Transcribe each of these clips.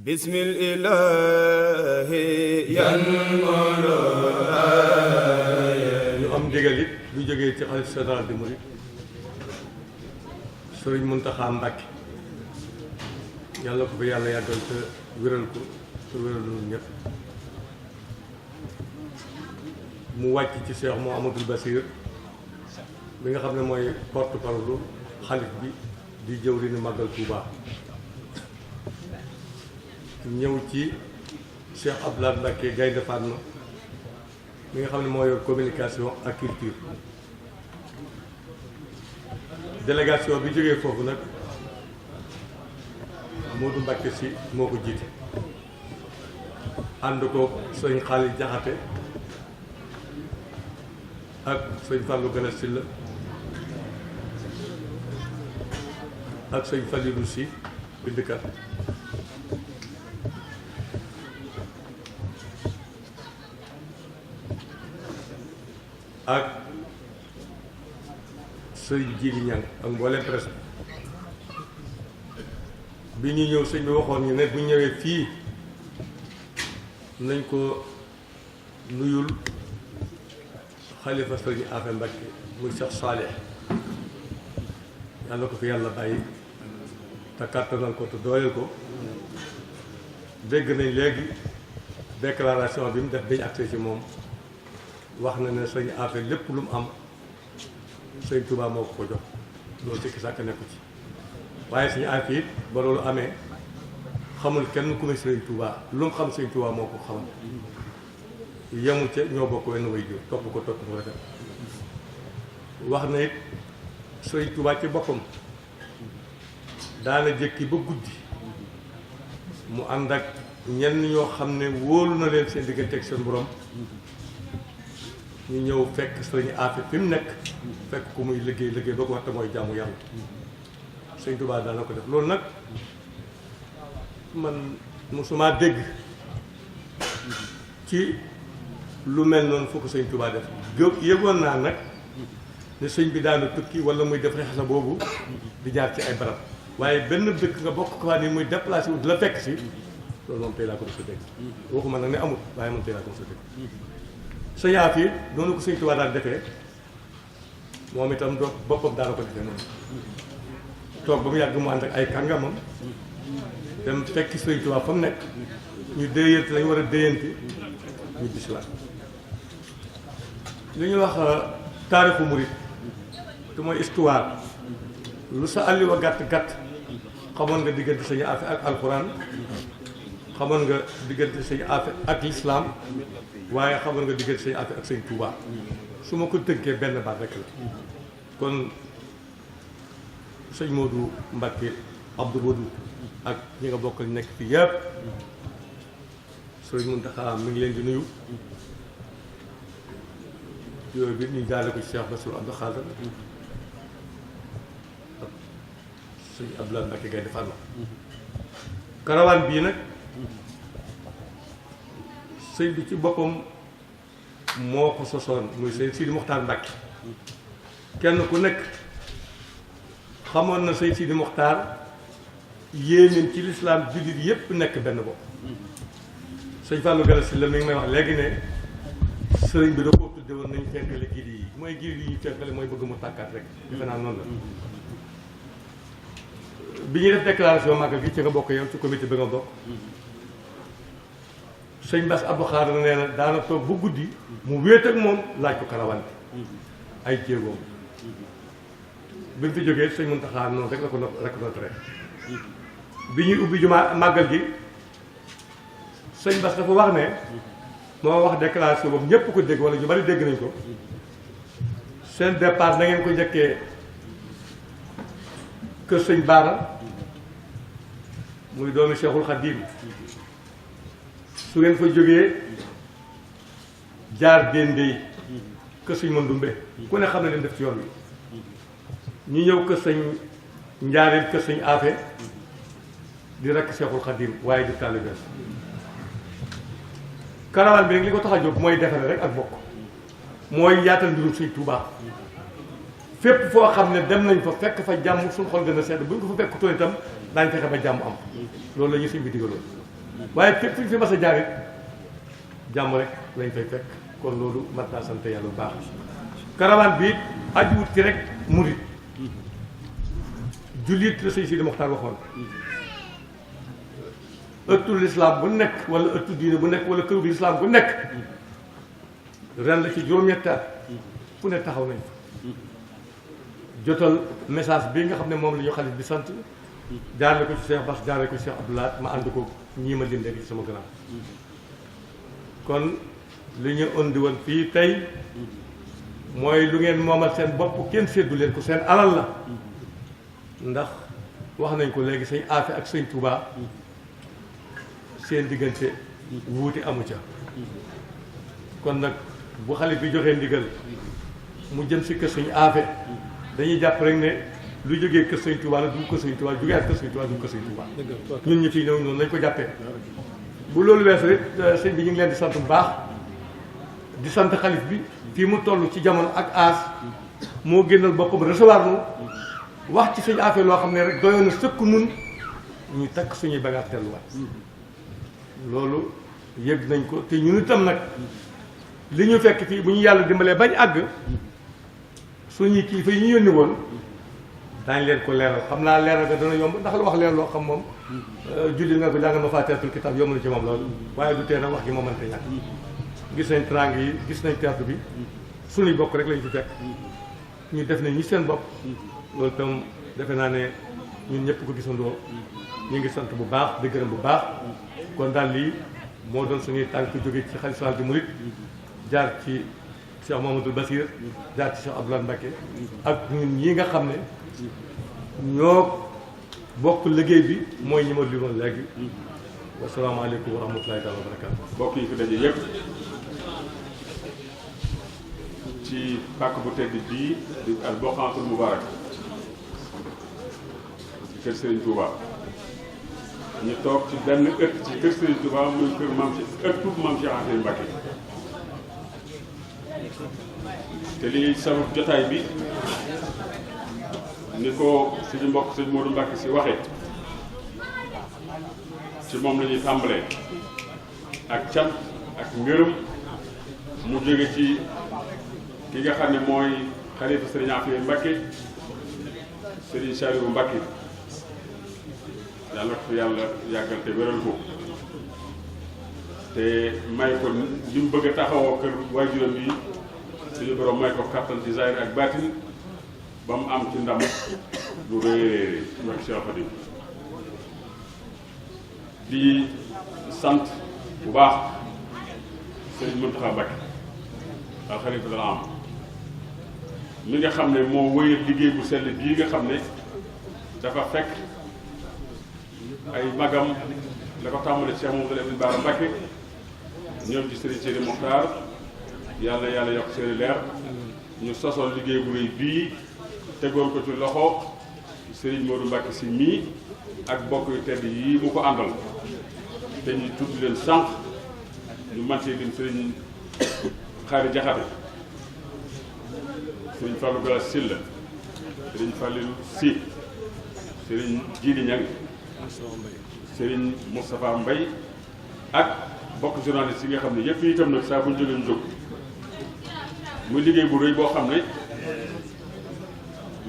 bismillahi yanmolo ñu am ndigal it bu jógee ci xalifa général des mourides Sëriñ Muntaxa Mbàkke yàlla ko fi yàlla yàggal te wéral ko te wéral ñun ñëpp mu wàcc ci Cheikh Mouhamadoul Bassir bi nga xam ne mooy porte-parole xalif bi di jëwriñu màggal Touba ñëw ci Cheikh Abdoulaye Mbacké Gaïndé Fatma mi nga xam ne moo yor communication ak culture délégation bi jógee foofu nag Modou Mbacké si moo ko jiite ànd ko sëñ Xaalis Jaxate ak sëñ Fallou Gala Sylla ak sëñ Falilou si bindkat ak sëñ Jili Ñang ak mboolem presse bi ñu ñëw sëñ bi waxoon ñu ne bu ñëwee fii nañ ko nuyul xalifa sëñ Afe Mbacké muy Cheikh Salih yàlla ko fi yàlla bàyyi te kàttanal ko te dooleel ko dégg nañ léegi déclaration bi mu def biñu accès ci moom wax na ne sëñ Afe lépp lu mu am sëñ Touba moo ko jox loolu ci sàkk nekku ci waaye sëñ Afe it ba loolu amee xamul kenn ku ne sëñ Touba lu mu xam sëñ Touba moo ko xamal yemu ca ñoo bokk wenn way jur topp ko rafet wax na it sëñ Touba ci boppam daana jëkki ba guddi mu ànd ak ñenn ñoo xam ne wóolu na leen seen diggante ak seen borom ñu ñëw fekk sëñ Afe fi mu nekk fekk ku muy liggéey ba ko waxte mooy jaamu yàlla sëñ Touba daana ko def loolu nag man mosuma dégg ci lu mel noonu foo ko sëñ Touba def yëgoon naa nag ne sëñ bi daana tukki wala muy def xasa boobu di jaar ci ay barab waaye benn dëkk nga bokk ko ni muy déplacé wu di la fekk si loolu moom tey laa ko mos a dégg waxuma nag ne amul waaye moom tey laa ko mos a dégg sëñ Afe yi noonu ko sëñ Touba daan defee moom itam do boppam daana ko defee noonu toog ba mu yàgg mu ànd ak ay kàngamam dem fekki sëñ Touba fa mu nekk ñu déyante lañu war a déyante ñu bisimilah li ñuy wax taarixu murit te mooy histoire lu sa àlliwa gàtt xamoon nga diggante sëñ Afe ak alxuraan xamoon nga diggante sëñ Afe ak lislaam waaye xamoon nga diggante sëñ Afe ak sëñ Touba su ma ko tënkee benn baat rek la kon sëñ Modou Mbacké Abdou Wadou ak ñi nga bokkal nekk fii yëpp sëñ Mountakha mi ngi leen di nuyu yooyu bi ñu jaale ko ci Cheikh Bassirou Abdou Khadre ak sëñ Abdoulaye Mbacké Gaïndé Fatma karawaan bii nag sëñ bi ci boppam moo ko sosoon muy sëñ Sidi Mokhtar Mbacké kenn ku nekk xamoon na sëñ Sidi Mokhtar yéeneen ci lislaam jullit yépp nekk benn bopp sëñ Fallou Gala Sylla mi ngi may wax léegi ne sëriñ bi da koo tudde woon nañ fenkale giri yi mooy giri yi ñu fenkale mooy bëgg mu tàkkaat rek defe naa noonu la bi ñuy def déclaration màggal gi ci nga bokk yow ci comité bi nga bokk sëñ Bass Abdou Khadre nee na daana toog bu guddi mu wéet ak moom laaj ko karawaan bi ay jéegoom bi mu fi jógee sëñ Mountakha noonu rek la ko reconnaître bi ñuy ubbi jumaa màggal gi sëñ Bass dafa wax ne moo wax déclaration boobu ñépp ko dégg wala ñu bari dégg nañ ko seen départ na ngeen ko njëkkee kër sëñ Baara muy doomi Cheikhul Khadim su ngeen fa jógee jaar Dendey kër sëñ Mandumbe ku ne xam ne leen def ci yoon wi ñu ñëw kër sëñ Njaaréem kër sëñ Afe di rekk Cheikhul Khadim waaye di taalibe karawaan bi rek li ko tax a jóg mooy defare rek ak bokk mooy yaatal mbirum sëñ Touba fépp foo xam ne dem nañ fa fekk fa jàmm suñu xol gën a sedd buñ ko fa fekk toon itam daañ fexe ba jàmm am loolu la ñu sëñ bi digaloon waaye fépp fi mas a jaar it jàmm rek lañ fay fekk kon loolu mat naa sant yàlla bu baax caravane bi ajuwut ci rek murit jullit la sëñ Sidi Moxtaar waxoon ëttu lislaam bu nekk wala ëttu diine bu nekk wala këru lislaam bu nekk ren la ci juróom-ñetti at fu ne taxaw nañ jotal message bi nga xam ne moom la ñu xalif bi sant jaarale ko ci Cheikh Bass jaarale ko ci Cheikh Abdoulaye ma ànd ko ñii ma lim léegi ci sama gannaaw kon li ñu indi woon fii tey mooy lu ngeen moomal seen bopp kenn séddu leen ko seen alal la ndax wax nañ ko léegi sëñ Afe ak sëñ Touba seen diggante wuute amu ca kon nag bu xalif bi joxee ndigal mu jëm si kër sëñ Afe dañuy jàpp rek ne lu jógee kër sëñ Touba la du kër sëñ Touba jógee ak kër sëñ Touba du kër sëñ Touba ñun ñu ciy ñëw noonu lañ ko jàppee bu loolu weesu rek sëñ bi ñu ngi leen di sant bu baax di sant xalif bi fii mu toll ci jamono ak aas moo génnal boppam recevoir nu wax ci sëñ Afe loo xam ne rek doyoon na sëkk nun ñu takk suñuy bagaas telluwaat loolu yëg nañ ko te ñun itam nag li ñu fekk fii bu ñu yàlla dimbalee bañ àgg suñuy kilifa yi ñu yónni woon daañ leen ko leeral xam naa leeral nga dana yomb ndax lu wax leer loo xam moom julli nga ko jàngal ma faatihatul kitaab yomb na ci moom loolu waaye du tee nag wax gi moo mënta ñàkk gis nañ trang yi gis nañ teertu bi suñuy bokk rek lañ fi fekk ñu def nañ ñi seen bopp loolu itam defe naa ne ñun ñëpp ko gisandoo ñu ngi sant bu baax di gërëm bu baax kon daal lii moo doon suñuy tànk jóge ci xalifa général des mourides jaar ci Cheikh Mouhamadoul Bassir jaar ci Cheikh Abdoulaye Mbacké ak ñun ñi nga xam ne ñoo bokk liggéey bi mooy ñi ma limoon léegi wasalaamaaleykum wa rahmatulahi taala wa barakaatu. mbokk yi fi daje yëpp ci pàkk bu tedd bii di al Boqatul Mubarak ci kër Serigne Touba ñu toog ci benn ëtt ci kër Serigne Touba muy kër maam ci ëttu maam Cheikh Anta Mbacké te li sabab jotaay bi ni ko suñu mbokk sëñ Modou Mbacké si waxee ci moom la ñuy tàmbalee ak cant ak ngërëm mu jóge ci ki nga xam ne mooy xalifa Serigne Afia Mbacké Serigne Saliou Mbacké yàlla ko yàlla yàggal te wéral ko te may ko li mu bëgg a taxawoo kër waajuram yi suñu borom may ko kattan ci zahir ak baatin ba mu am ci ndam lu réeréeré ak Cheikh Khadim di sant bu baax Serigne Mountakha Mbacké al xalifa dal am mi nga xam ne moo wëyal liggéey bu sell bii nga xam ne dafa fekk ay magam la ko tàmbale Cheikh Mouhamadou Lamine Bara Mbacké ñoom ci Serigne Sidi Mokhtar yàlla yokk seeni leer ñu sosoon liggéey bu rëy bii tegoon ko ci loxo Serigne Modou Mbacké si mii ak bokk yu tedd yi mu ko àndal te ñu tudd leen sànq ñu mantee lim Serigne Xaari Jaxate Serigne Fallou Gala Silla Serigne Fallou Si Serigne Djili Ñang Serigne Moustapha Mbaye ak bokk journaliste yi nga xam ne yëpp itam nag saa bu ñu jógee ñu jóg muy liggéey bu rëy boo xam ne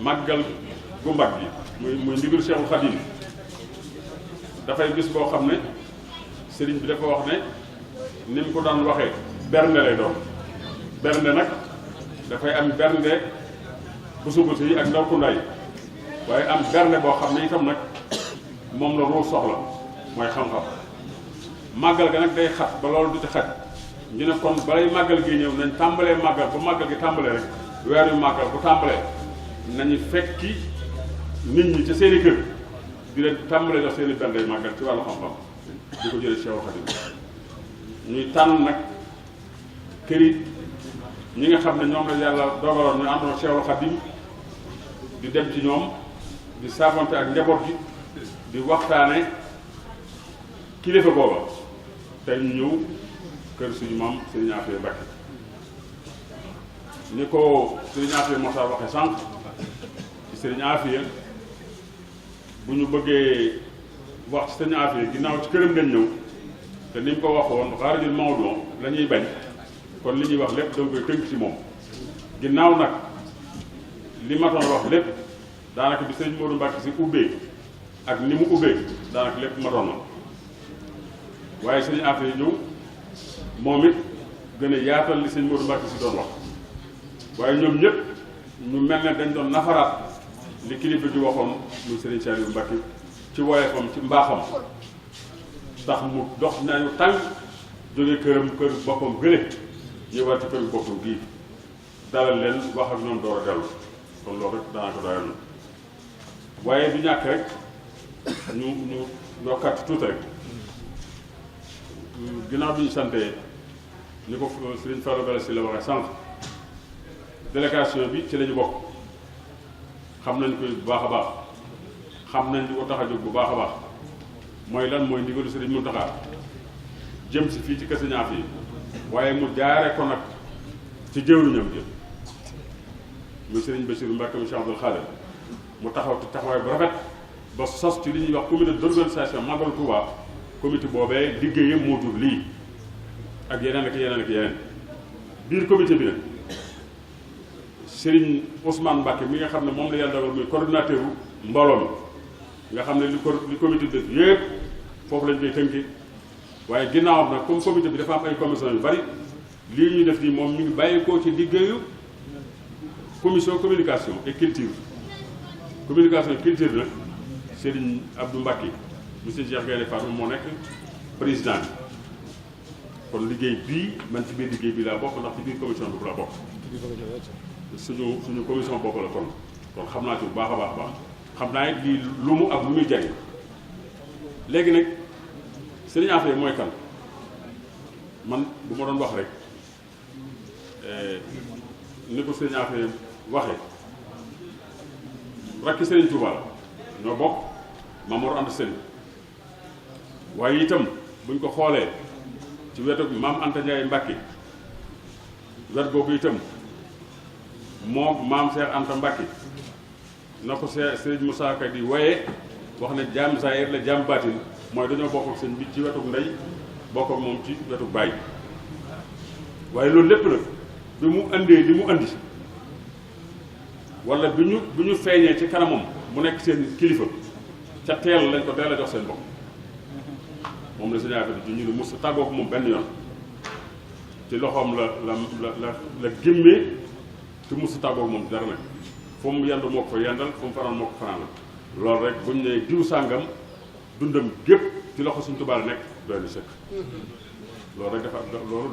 màggal gu mag bi muy ndigal Cheikhul Khadim dafay bis boo xam ne Serigne bi dafa wax ne ni mu ko daan waxee bernde lay doon bernde nag dafay am bernde bu suba si ak ndaw ku nday waaye am bernde boo xam ne itam nag moom la ruur soxla mooy xam-xam màggal ga nag day xat ba loolu du ci xat ñu ne kon balay màggal gi ñëw nañ tàmbalee màggal bu màggal gi tàmbalee rek weer yu màggal bu tàmbalee nañu fekki nit ñi ca seeni kër di leen tàmbalee jox seeni bernde màggal ci wàllu xam-xam di ko jëlee Cheikh Khadim ñuy tànn nag këri ñi nga xam ne ñoom la yàlla dogaloon ñu àndoon Cheikh Khadim di dem ci ñoom di saabonte ak njaboot gi di waxtaane kilifa booba tey ñu ñëw kër suñu maam Serigne Afia Mbacké ni ko Serigne Afia Moussa waxe sànq ci Serigne Afia bu ñu bëggee wax ci Serigne Afia ginnaaw ci këram lañ ñëw te ni mu ko waxoon xaarijul mawdu la ñuy bañ kon li ñuy wax lépp danga koy tënk ci moom ginnaaw nag li ma doon wax lépp daanaka bi sëñ Modou Mbacke si ubbee ak ni mu ubbee daanaka lépp matoon na waaye sëñ Afia ñëw moom it gën a yaatal li sëñ Modou Mbacke si doon wax waaye ñoom ñëpp ñu mel ne dañ doon nafaraat li kilifa di waxoon muy sëriñ Saliou Mbacke ci woyefam ci mbaaxam tax mu dox nañu tànk jóge këram kër boppam gële ñëwaat ci këru boppam gii dalal leen wax ak ñoom door a dellu kon loolu rek daanaka doyal na waaye du ñàkk rek ñu yokkaat tuuti rek ginnaaw bi ñu santee ni ko Serigne Fallou Galass si la waxee sànq délégation bi ci la ñu bokk xam nañ ko bu baax a baax xam nañ li ko tax a jóg bu baax a baax mooy lan mooy ndigalu Serigne Mountakha jëm si fii ci Kër Sëñ Afia waaye mu jaare ko nag ci jëwriñam jëm muy Serigne Bassirou Mbacké mu Cheikh Abdoul Khadir mu taxaw ci taxawaay bu rafet ba sos ci li ñuy wax comité d'organisation Magal Touba comité boobee liggéeyam moo jur lii ak yeneen ak yeneen ak yeneen biir comité bi nag Serigne Ousmane Mbacké mi nga xam ne moom la yàlla dogal muy coordinateur mbooloo mi nga xam ne li comité bi def yépp foofu lañ koy tënki waaye ginnaawam nag comme comité bi dafa am ay commission yu bari lii ñuy def nii moom ñu ngi bàyyeekoo ci liggéeyu commission communication et culture communication et culture nag Serigne Abdou Mbacké monsieur Cheikh Gaïndé Fatma moo nekk président bi kon liggéey bii man ci biir liggéey bi laa bokk ndax ci biir commission bi laa bokk suñu commission bopp la kon xam naa ci bu baax a baax xam naa it lii lu mu ak lu muy jariñ léegi nag Serigne Afia mooy kan man bu ma doon wax rek ni ko Serigne Afia waxee rakki Serigne Touba la ñoo bokk Mamour Anta Sali waaye itam buñ ko xoolee ci wetu maam Anta Ndiaye Mbacke wet googu itam moom maam Cheikh Anta Mbacke na ko Serigne Moussa Ka di woyee wax ne jaam saayir la jaam baatin mooy dañoo bokk ak sëñ bi ci wetu ndey bokk ak moom ci wetu baay waaye loolu lépp nag bi mu andee li mu andi wala bi ñu feeñee ci kanamam mu nekk seen kilifa ca teel lañ ko teel a jox seen bopp moom la sëñ Afia di ñu ne mos tàggoo ko moom benn yoon ci loxoom la gémmee te mos tàggoo ko moom dara nag fu mu yendu moo ko fa yendal fu mu fanaan moo ko fanaan loolu rek buñ ne diw sàngam dundam gépp ci loxo Sëñ Tuubaa la nekk doy na sëkk loolu rek dafa loolu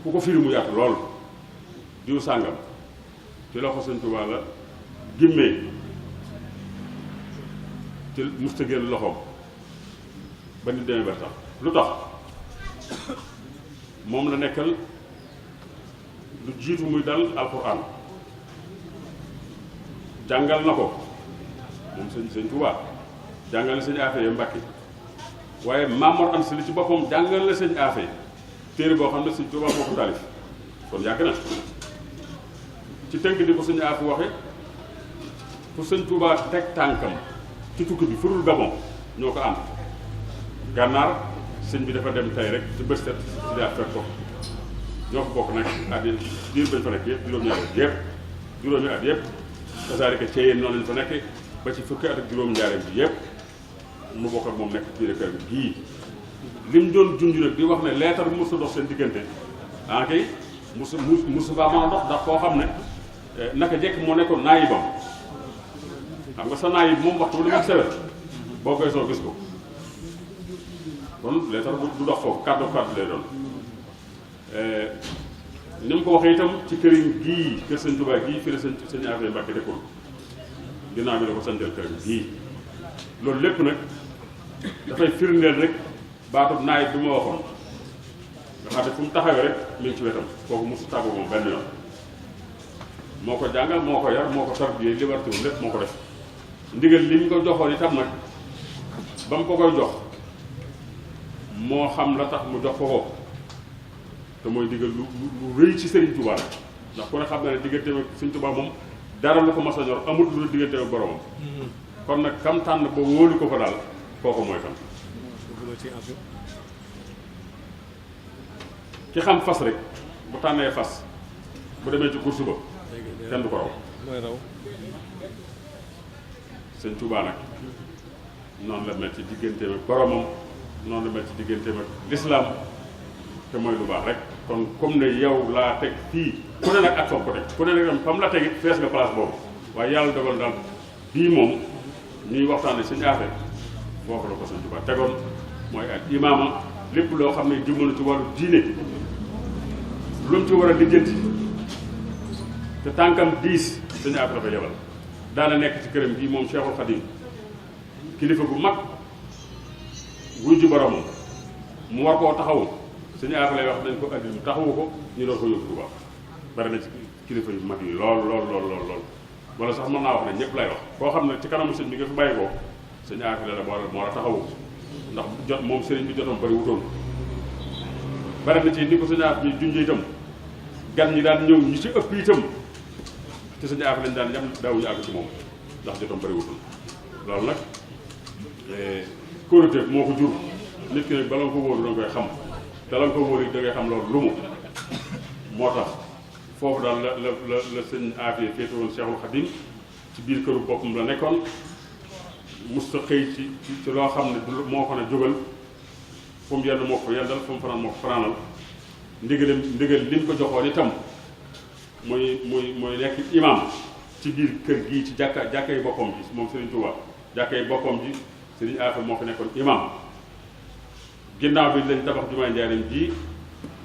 ku ko firi mu yaatu lool diw sàngam ci loxo Sëñ Tuubaa la gimmee ci musta génn loxoom ba nit demee ba tax lu tax moom la nekkal lu jiitu muy dal alxuraan jàngal na ko moom sëñ Tuubaa jàngal na sëñ Afia Mbacke waaye Mamour Anta Sali ci boppam jàngal na sëñ Afia téere boo xam ne sëñ Tuubaa moo ko taalif kon yàgg na ci tënk ni ko sëñ Afia waxe fu sëñ Tuubaa teg tànkam ci tukki bi furul Gabon ñoo ko ànd gànnaar sëñ bi dafa dem tey rek ci bës set ci daa fekk ko ñoo ko bokk nag at yi diir bañ fa nekk yëpp juróomi at yëpp kasaalika ci yéen noonu lañ fa nekk ba ci fukki at ak juróom-ñaareel bi yëpp mu bokk ak moom nekk ci biir kër gi gii lim doon junj nag di wax ne leetar bu mos a dox seen diggante ah kay musu faa mën a dox ndax koo xam ne naka jekk moo nekkoon naayibam xam nga sa naayib moom waxtu bu dama sewet boo koy soo gis ko kon leetar du dox foofu kàddu lay doon ni mu ko waxee itam ci këriñ gii kër sëñ Tuubaa gii fii la sëñ Afia Mbacke dëkkoon ginnaaw bi la ko santal këriñ gii loolu lépp nag dafay firndeel rek baatub naayib bi ma waxoon nga xam ne fu mu taxawee rek mi ngi ci wetam kooku mosu tàggoo moom benn yoon moo ko jàngal moo ko yar moo ko tarbiyee liberté wu lépp moo ko def ndigal li ñu ko joxoon itam nag ba mu ko koy jox moo xam la tax mu jox ko te mooy ndigal lu rëy ci Serigne Touba rek ndax ku ne xam na ne diggante ak Serigne Touba moom dara lu ko mas a ñor amut lu diggante ak boromam kon nag kam tànn ba wóolu ko fa daal kooku mooy kan ki xam fas rek bu tànnee fas bu demee ci course ba kenn du ko raw. mooy raw. sëñ Tuubaa nag noonu la mel ci digganteem ak boromam noonu la mel ci digganteem ak lislaam te mooy lu baax rek. kon comme ne yow laa teg fii ku ne nag ak fam ko teg ku ne nag fam la teg it fees nga place boobu waaye yàlla dogal daal bii moom ñuy waxtaane suñu affaire foofu la ko sëñ Tuubaa tegoon mooy ak imaama lépp loo xam ne jëmale ci wàllu diine lu mu ci war a lijjanti te tànkam diis suñu affaire dafa yebal daana nekk ci këram bii moom Cheikhul Khadim kilifa gu mag wuy ji boromam mu war koo taxawu suñu affaire lay wax nañ ko andi mu taxawu ko ñu doon ko yóbbu Tuubaa bari na ci kilifa yu mag yi lool wala sax mën naa wax ne ñëpp lay wax koo xam ne ci kanamu sëñ bi nga fi bàyyi ko suñu affaire la moo la taxawu ndax jot moom sëriñ bi jotoon bari wutoon bari na ci ni ko suñu affaire bi junjee itam gan ñi daan ñëw ñi ci ëpp itam ci suñu affaire lañ daan yam daawuñu àgg ci moom ndax jotoon bari wutoon loolu nag kóolute moo ko jur nit ki nag bala nga ko wóoru danga koy xam te la nga ko wóoru da ngay xam loolu lu mu moo tax foofu daal la sëñ Afia féete woon Cheikhul Khadim ci biir këru boppam la nekkoon musta xëy ci loo xam ne du moo ko ne jógal fu mu yenn moo ko yendal fu mu fanaan moo ko fanaanal ndigal li mu ko joxoon itam muy nekk imam ci biir kër gii ci jàkkay boppam ji moom Serigne Touba jàkkay boppam ji Serigne Afia moo fi nekkoon imam ginnaaw bi lañ tabax jumaay Njaaréem ji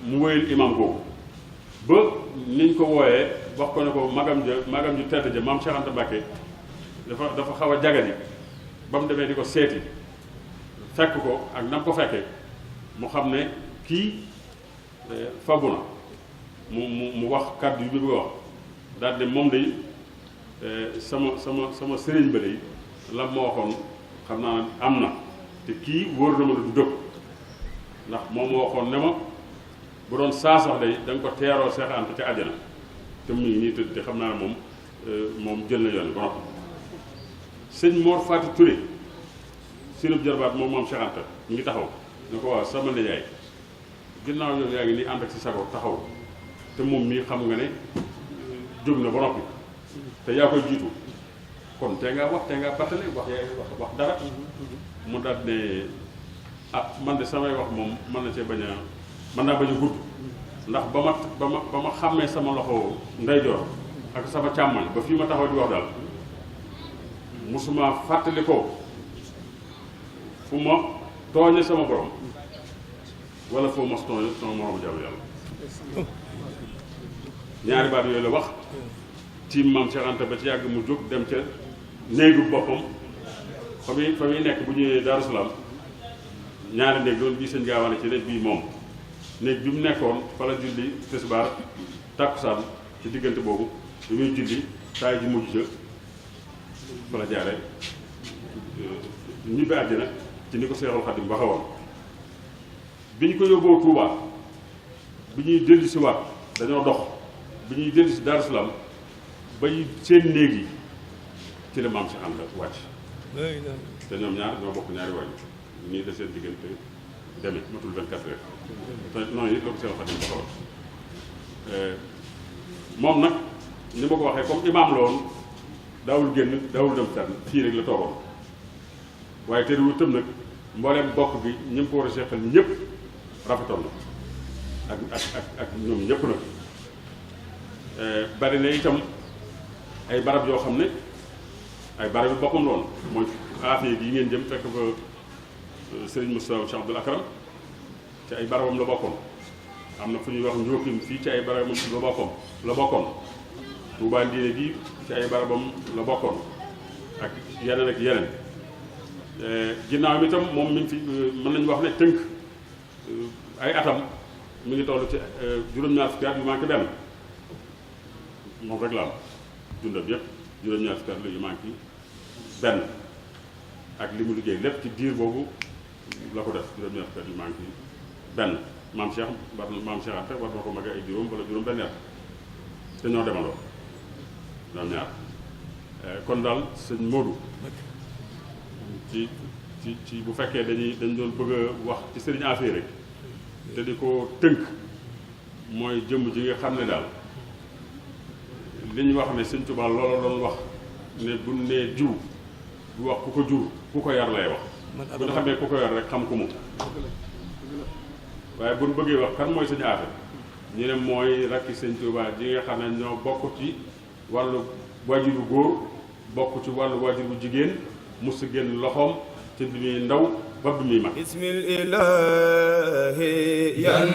mu wéyal imam googu ba niñ ko wooyee wax ko ne ko magam ju tedd ja maam Cheikh Anta Mbacké dafa xaw a jagadi ba mu demee di ko seeti fekk ko ak nam ko fekkee mu xam ne kii fabu na mu wax kàddu yu bi bëgg a wax daal ne moom day sama sëriñ ba day la ma waxoon xam naa am na te kii wóor na ma du dëpp ndax moom ma waxoon ne ma bu doon saa sax day da nga ko teeroo Seex Anta ca àjjana te mu ngi nii tëdd te xam naa ne moom jël na yoon ba noppi sëñ Mor Fatou Touré sinub jarbaat moom Seex Anta ñu ngi taxaw ne ko waaw sama nijaay ginnaaw yoon yaa ngi nii ànd ak si sago taxaw te moom mii xam nga ne jóg na ba noppi te yaa koy jiitu kon tey ngaa battale wax dara mu daal ne man de samay wax moom mën na cee mën naa bañ a gudd ndax ba ma xàmmee sama loxo ndeyjoor ak sama càmmoñ ba fii ma taxaw di wax daal musuma fàttali ko fu ma tooñe sama borom wala foo mos tooñe sama moromu jaamu yàlla ñaari baat yooyu la wax tiim maam Cheikh Anta ba ci yàgg mu jóg dem ca néegu boppam fa muy nekk bu ñëwee Daaru Salaam ñaari néeg doon bii sëñ Gaawane ci néeg bii moom néeg bi mu nekkoon fa la julli tisbaar tàkkusaan ci diggante boobu bi muy julli taay ji mujj ca fa la jaare ñibbi àddina ci ni ko Seexul Xadim waxewoon bi ñu ko yóbboo Touba bi ñuy dellu si waat dañoo dox bi ñuy dellu si Daaru Salaam ba seen néeg yi ci la maam si ànd wàcc te ñoom ñaar ñoo bokk ñaari waay ñii de seen diggante demee matul 24 heures te noonu it la ko Seexul Xadim waxewoon moom nag ni ma ko waxee comme imaam la woon daawul génn daawul dem fenn fii rek la toogoon waaye terewul tëm nag mbooleem bokk bi ñi mu ko war a seqal ñëpp rafetoon na ak ñoom ñëpp nag bari na itam ay barab yoo xam ne ay barab yu boppam loon mooy Afia yi ngeen jëm fekk fa Serigne Moustapha Cheikh Abdoul Akram ci ay barabam la bokkoon am na fu ñuy wax Njóokin fii ci ay barabam la bokkoon Touba Ndiine gi ci ay barabam la bokkoon ak yeneen ginnaaw mi itam moom mi ngi fi mën nañu wax ne tënk ay atam mi ngi toll ci juróom-ñaar fukki at yu manqué benn moom rek la am dundam yëpp juróom-ñaar fukki at la yu manqué benn ak li mu liggéey lépp ci diir boobu la ko def juróom-ñaar fukki at yu manqué benn maam Cheikh Anta war na ko magee ay juróom wala juróom benn at te ñoo demandoo ñoom ñaar kon daal sëñ Modou ci ci bu fekkee dañ doon bëgg a wax ci sëriñ Afia rek te di ko tënk mooy jëmm ji nga xam ne daal li ñu wax ne sëñ Tuubaa loola doon wax ne bu nee jiw du wax ku ko jur ku ko yar lay wax bu ñu xamee ku ko yar rek xam ku mu waaye bu ñu bëggee wax kan mooy sëñ Afia ñu ne mooy rakki sëñ Tuubaa ji nga xam ne ñoo bokk ci wàllu waajuru góor bokk ci wàllu waajuru jigéen mus génn loxoom ci bi muy ndaw ba bi muy mag bismil ilaahi yan